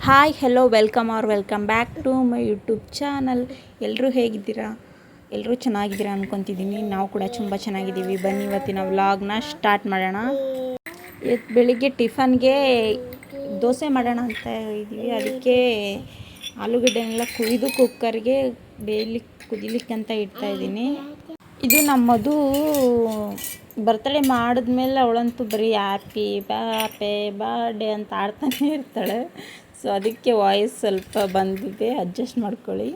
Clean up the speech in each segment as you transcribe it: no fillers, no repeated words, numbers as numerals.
Hi hello welcome back to my YouTube channel. ಎಲ್ಲರೂ ಹೇಗಿದ್ದೀರಾ? ಎಲ್ಲರೂ ಚೆನ್ನಾಗಿದ್ದೀರಾ ಅಂದ್ಕೊತಿದ್ದೀನಿ. ನಾವು ಕೂಡ ತುಂಬ ಚೆನ್ನಾಗಿದ್ದೀವಿ. ಬನ್ನಿ ಇವತ್ತಿನ ವ್ಲಾಗ್ನ ಸ್ಟಾರ್ಟ್ ಮಾಡೋಣ. ಬೆಳಿಗ್ಗೆ ಟಿಫನ್ಗೆ ದೋಸೆ ಮಾಡೋಣ ಅಂತ ಇದ್ದೀವಿ. ಅದಕ್ಕೆ ಆಲೂಗಡ್ಡೆನೆಲ್ಲ ಕುಯ್ದು ಕುಕ್ಕರ್ಗೆ ಕುದಿಲಿಕ್ಕೆ ಅಂತ ಇಡ್ತಾಯಿದ್ದೀನಿ. ಇದು ನಮ್ಮದು ಬರ್ತಡೇ ಮಾಡಿದ್ಮೇಲೆ ಅವಳಂತೂ ಬರೀ ಹ್ಯಾಪಿ ಬರ್ಡೇ ಅಂತ ಆಡ್ತಾನೆ ಇರ್ತಾಳೆ. ಸೊ ಅದಕ್ಕೆ ವಾಯ್ಸ್ ಸ್ವಲ್ಪ ಬಂದಿದೆ, ಅಡ್ಜಸ್ಟ್ ಮಾಡ್ಕೊಳ್ಳಿ.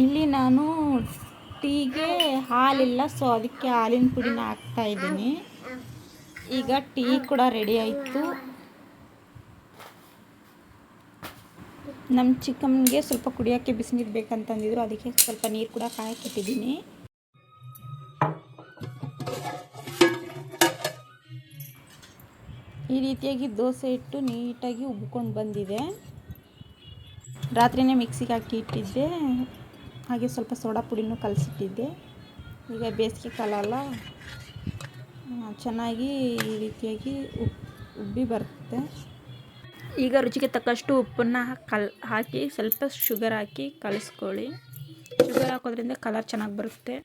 ಇಲ್ಲಿ ನಾನು ಟೀಗೆ ಹಾಲಿಲ್ಲ, ಸೊ ಅದಕ್ಕೆ ಹಾಲಿನ ಪುಡಿನ ಹಾಕ್ತಾ ಇದ್ದೀನಿ. ಈಗ ಟೀ ಕೂಡ ರೆಡಿ ಆಯಿತು. ನಮ್ಮ ಚಿಕ್ಕಮ್ಮನಿಗೆ ಸ್ವಲ್ಪ ಕುಡಿಯೋಕ್ಕೆ ಬಿಸಿನೀರು ಬೇಕಂತಂದಿದ್ರು, ಅದಕ್ಕೆ ಸ್ವಲ್ಪ ನೀರು ಕೂಡ ಕಾಯಕ್ಕಿಟ್ಟಿದ್ದೀನಿ. ಈ ರೀತಿಯಾಗಿ ದೋಸೆ ಇಟ್ಟು ನೀಟಾಗಿ ಉಬ್ಕೊಂಡು ಬಂದಿದೆ. ರಾತ್ರಿಯೇ ಮಿಕ್ಸಿಗೆ ಹಾಕಿ ಇಟ್ಟಿದ್ದೆ, ಹಾಗೆ ಸ್ವಲ್ಪ ಸೋಡಾ ಪುಡಿನೂ ಕಲಸಿಟ್ಟಿದ್ದೆ. ಈಗ ಬೇಸಿಗೆ ಕಾಲ ಅಲ್ಲ, ಚೆನ್ನಾಗಿ ಈ ರೀತಿಯಾಗಿ ಉಬ್ಬಿ ಬರುತ್ತೆ. ಈಗ ರುಚಿಗೆ ತಕ್ಕಷ್ಟು ಉಪ್ಪನ್ನು ಹಾಕಿ ಸ್ವಲ್ಪ ಶುಗರ್ ಹಾಕಿ ಕಲಿಸ್ಕೊಳ್ಳಿ. ಶುಗರ್ ಹಾಕೋದ್ರಿಂದ ಕಲರ್ ಚೆನ್ನಾಗಿ ಬರುತ್ತೆ.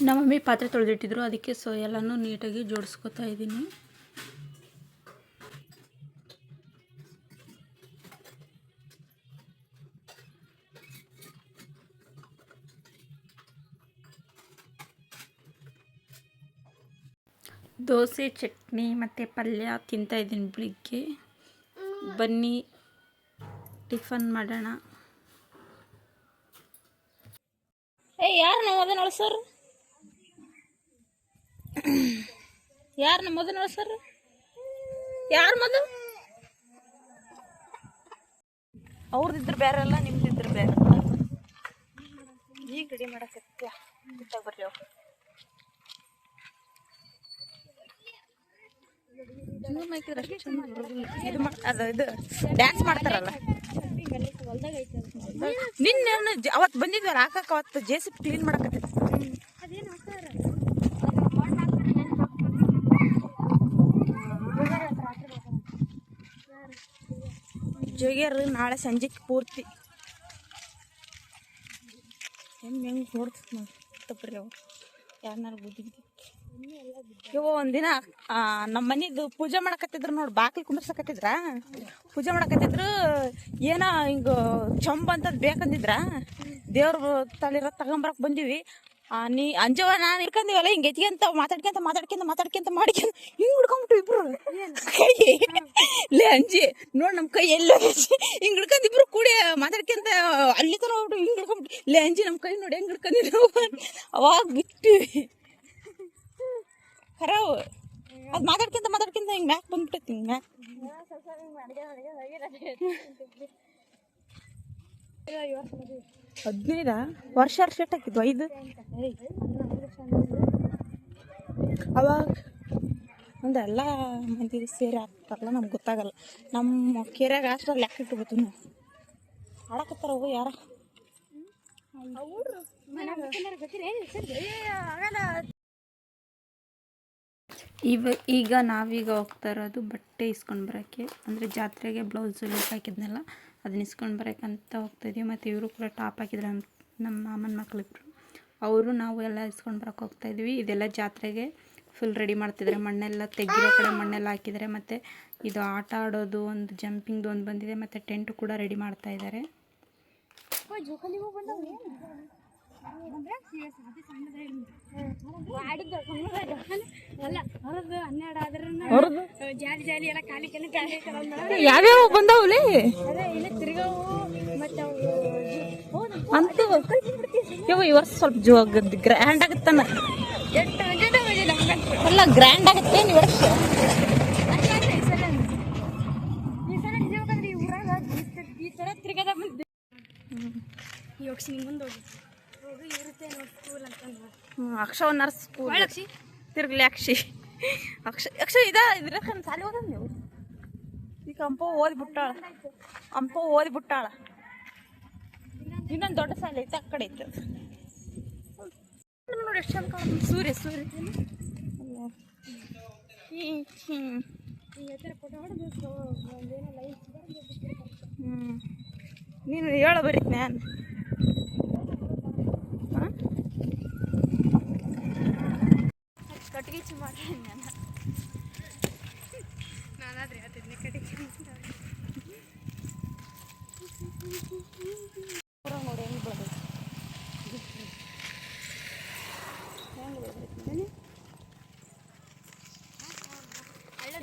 ನಮ್ಮ ಮಮ್ಮಿ ಪಾತ್ರೆ ತೊಳೆದಿಟ್ಟಿದ್ರು, ಅದಕ್ಕೆ ಎಲ್ಲನೂ ನೀಟಾಗಿ ಜೋಡಿಸ್ಕೊತಾ ಇದ್ದೀನಿ. ದೋಸೆ, ಚಟ್ನಿ ಮತ್ತು ಪಲ್ಯ ತಿಂತಾಯಿದ್ದೀನಿ ಬೆಳಿಗ್ಗೆ. ಬನ್ನಿ ಟಿಫನ್ ಮಾಡೋಣ. ಯಾರು ನಮ್ಮ ಮದನ ಸರ್? ಯಾರು ನಮ್ಮ ಮದನ ಸರ್? ಯಾರು ಮದು? ಅವ್ರದಿದ್ರು ಬೇರೆ ಅಲ್ಲ, ನಿಮ್ದಿದ್ರು ಬೇರೆ. ಈಗ ರೆಡಿ ಮಾಡಕತ್ತ ಬರ್ರಿ. ಅವ್ರು ಇದು ಡ್ಯಾನ್ಸ್ ಮಾಡ್ತಾರಲ್ಲ, ನಿನ್ನೆ ಅವತ್ತು ಬಂದಿದ್ವಲ್ಲ ಹಾಕಕ್ಕೆ, ಅವತ್ತು ಜೆಸಿಬಿ ಕ್ಲೀನ್ ಮಾಡಕತ್ತ. ಜೋಗ್ಯರು ನಾಳೆ ಸಂಜೆಗೆ ಪೂರ್ತಿ ಹೆಂಗೆ ನೋಡ್ತದೆ ನೋಡಿ. ತಪ್ಪ್ರಿ ಅವ್ರು ಯಾರನ್ನಾರು ಬುದ್ಧಿ ಒಂದಿನ ನಮ್ಮ ಮನಿದು ಪೂಜೆ ಮಾಡಕತ್ತಿದ್ರು ನೋಡಿ, ಬಾಕ್ಲಿ ಕುಂದ್ರಸಕತ್ತಿದ್ರ. ಪೂಜೆ ಮಾಡಕತ್ತಿದ್ರು, ಏನೋ ಹಿಂಗ ಚಂಬ ಅಂತದ್ ಬೇಕಂದಿದ್ರ. ದೇವ್ರ ತಳಿರ ತಗೊಂಬರಕ್ ಬಂದಿವಿ. ನೀ ಅಂಜವ ನಾನು ಇಟ್ಕೊಂಡಿವಲ್ಲ, ಹಿಂಗೆ ಎತ್ಕೊಂತ ಮಾತಾಡ್ಕೊಂತ ಮಾಡ್ಕೊಂತ ಹಿಂಗ್ ಹಿಡ್ಕೊಂಬಿಟ್ಟು ಇಬ್ರು ಕೈ ಲೇ ಅಂಜಿ ನೋಡ್ ನಮ್ ಕೈ ಎಲ್ಲ ಹಿಂಗ್ ಹಿಡ್ಕೊಂಡ್ ಇಬ್ರು ಕೂಡಿ ಮಾತಾಡ್ಕೊಂತ ಅಲ್ಲಿ ತರ ಹೋಗ್ಬಿಟ್ಟು ಹಿಂಗ್ ಹಿಡ್ಕೊಂಬಿಟ್ಟು ಲೇ ಅಂಜಿ ನಮ್ ಕೈ ನೋಡಿ ಹೆಂಗ್ ಹಿಡ್ಕೊಂಡಿದ್ರು. ಅವಾಗ ಬಿಟ್ಟಿವಿ ಖರಾವು. ಅದು ಮಾತಾಡ್ಕೊಂತ ಹಿಂಗೆ ಮ್ಯಾಕ್ ಬಂದ್ಬಿಟ್ಟೈತಿ. ಹಿಂಗೆ ಮ್ಯಾಕ್ 15 ವರ್ಷ ಶೇಟ್ ಹಾಕಿದ್ವು 5. ಅವಾಗ ಅಂದ್ರೆ ಎಲ್ಲ ಮಂದಿ ಸೇರಿ ಆಗ್ತಾರಲ್ಲ, ನಮ್ಗೆ ಗೊತ್ತಾಗಲ್ಲ. ನಮ್ಮ ಕೆರೆಯಾಗ ಅಷ್ಟರಲ್ಲಿ ಲೆಕ್ಕ ಇಟ್ಟು ನಾವು ಆಡಕತ್ತಾರ. ಅವು ಯಾರ ಈಗ ನಾವೀಗ ಹೋಗ್ತಾ ಇರೋದು ಬಟ್ಟೆ ಇಸ್ಕೊಂಡು ಬರೋಕ್ಕೆ. ಅಂದರೆ ಜಾತ್ರೆಗೆ ಬ್ಲೌಸ್ ಹಾಕಿದ್ನಲ್ಲ, ಅದನ್ನ ಇಸ್ಕೊಂಡು ಬರೋಕ್ಕಂತ ಹೋಗ್ತಾಯಿದ್ದೀವಿ. ಮತ್ತು ಇವರು ಕೂಡ ಟಾಪ್ ಹಾಕಿದ್ರು, ನಮ್ಮ ಮಾಮನ ಮಕ್ಕಳಿಬ್ರು. ಅವರು ನಾವು ಎಲ್ಲ ಇಸ್ಕೊಂಡು ಬರೋಕ್ಕೆ ಹೋಗ್ತಾಯಿದ್ವಿ. ಇದೆಲ್ಲ ಜಾತ್ರೆಗೆ ಫುಲ್ ರೆಡಿ ಮಾಡ್ತಿದ್ದಾರೆ. ಮಣ್ಣೆಲ್ಲ ತೆಗ್ದಿರೋ ಕಡೆ ಮಣ್ಣೆಲ್ಲ ಹಾಕಿದ್ದಾರೆ. ಮತ್ತು ಇದು ಆಟ ಆಡೋದು ಒಂದು ಜಂಪಿಂಗ್ದು ಒಂದು ಬಂದಿದೆ. ಮತ್ತು ಟೆಂಟು ಕೂಡ ರೆಡಿ ಮಾಡ್ತಾ ಇದ್ದಾರೆ. ಯಾವ್ಯಾವ ಬಂದವ್ಲಿ ಅಂತ ಈ ವರ್ಷ ಸ್ವಲ್ಪ ಗ್ರ್ಯಾಂಡ್ ಆಗುತ್ತಾನ. ಎಲ್ಲ ಗ್ರ್ಯಾಂಡ್ ಆಗುತ್ತೆ ಈ ವರ್ಷ. ಅಕ್ಷ ನರ್ಸ್ ಸ್ಕೂಲ್ ತಿರ್ಗ್ಲಿ ಅಕ್ಷಿ ಅಕ್ಷ ಇದ್ರ ಸಾಲಿ ಓದ ನೀವು. ಈಗ ಅಂಪ ಓದ್ಬಿಟ್ಟಾಳ. ಇನ್ನೊಂದು ದೊಡ್ಡ ಸಾಲಿ ಐತೆ, ಆ ಕಡೆ ಐತೆ. ನೋಡಿ ಎಷ್ಟು ಚಂದ ಸೂರ್ಯ ನೀನು ಹೇಳ ಬರೀ ನಾನು ಕಟ್ಗೆ ಮಾಡಿ ನಾನಾದ್ರೆ ಹೇಳ್ತಿದ್ನಿ ಕಟ್ಗೆ ನೋಡಿ ಹೆಂಗೆ ಬೆಳೆದೈತಿ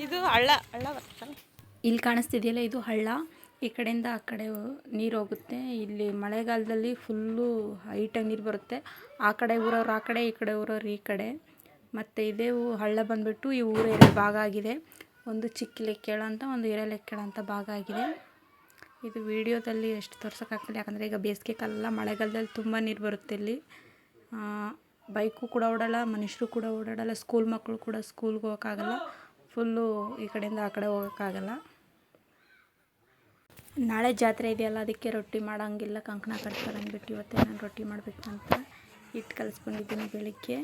ಇದು ಹಳ್ಳ ಬರ್ತಲ್ಲ ಇಲ್ಲಿ ಕಾಣಿಸ್ತಿದೆಯಲ್ಲ ಇದು ಹಳ್ಳ. ಈ ಕಡೆಯಿಂದ ಆ ಕಡೆ ನೀರು ಹೋಗುತ್ತೆ. ಇಲ್ಲಿ ಮಳೆಗಾಲದಲ್ಲಿ ಫುಲ್ಲು ಹೈಟಾಗಿ ನೀರು ಬರುತ್ತೆ. ಆ ಕಡೆ ಊರವ್ರು ಆ ಕಡೆ, ಈ ಕಡೆ ಊರವ್ರು ಈ ಕಡೆ. ಮತ್ತು ಇದೇ ಹಳ್ಳ ಬಂದುಬಿಟ್ಟು ಈ ಊರ ಎರಡು ಭಾಗ ಆಗಿದೆ. ಒಂದು ಚಿಕ್ಕಲೆಕ್ಕೇಳ ಅಂತ, ಒಂದು ಹಿರೇಲೆಕ್ಕೇಳ ಅಂತ ಭಾಗ ಆಗಿದೆ. ಇದು ವಿಡಿಯೋದಲ್ಲಿ ಎಷ್ಟು ತೋರ್ಸೋಕ್ಕಾಗ್ತಿಲ್ಲ, ಯಾಕಂದರೆ ಈಗ ಬೇಸಿಗೆ ಕಾಲ, ಮಳೆಗಾಲದಲ್ಲಿ ತುಂಬ ನೀರು ಬರುತ್ತೆ ಇಲ್ಲಿ. ಬೈಕು ಕೂಡ ಓಡಲ್ಲ, ಮನುಷ್ಯರು ಕೂಡ ಓಡಾಡಲ್ಲ, ಸ್ಕೂಲ್ ಮಕ್ಕಳು ಕೂಡ ಸ್ಕೂಲ್ಗೆ ಹೋಗೋಕ್ಕಾಗಲ್ಲ. ಫುಲ್ಲು ಈ ಕಡೆಯಿಂದ ಆ ಕಡೆ ಹೋಗೋಕ್ಕಾಗಲ್ಲ. ನಾಳೆ ಜಾತ್ರೆ ಇದೆಯಲ್ಲ, ಅದಕ್ಕೆ ರೊಟ್ಟಿ ಮಾಡೋಂಗಿಲ್ಲ, ಕಂಕಣ ಕಟ್ತಾರೆ ಅಂದ್ಬಿಟ್ಟು ಇವತ್ತೇ ನಾನು ರೊಟ್ಟಿ ಮಾಡಬೇಕು ಅಂತ ಹಿಟ್ಟು ಕಲಿಸ್ಕೊಂಡಿದ್ದೀನಿ ಬೆಳಿಗ್ಗೆ.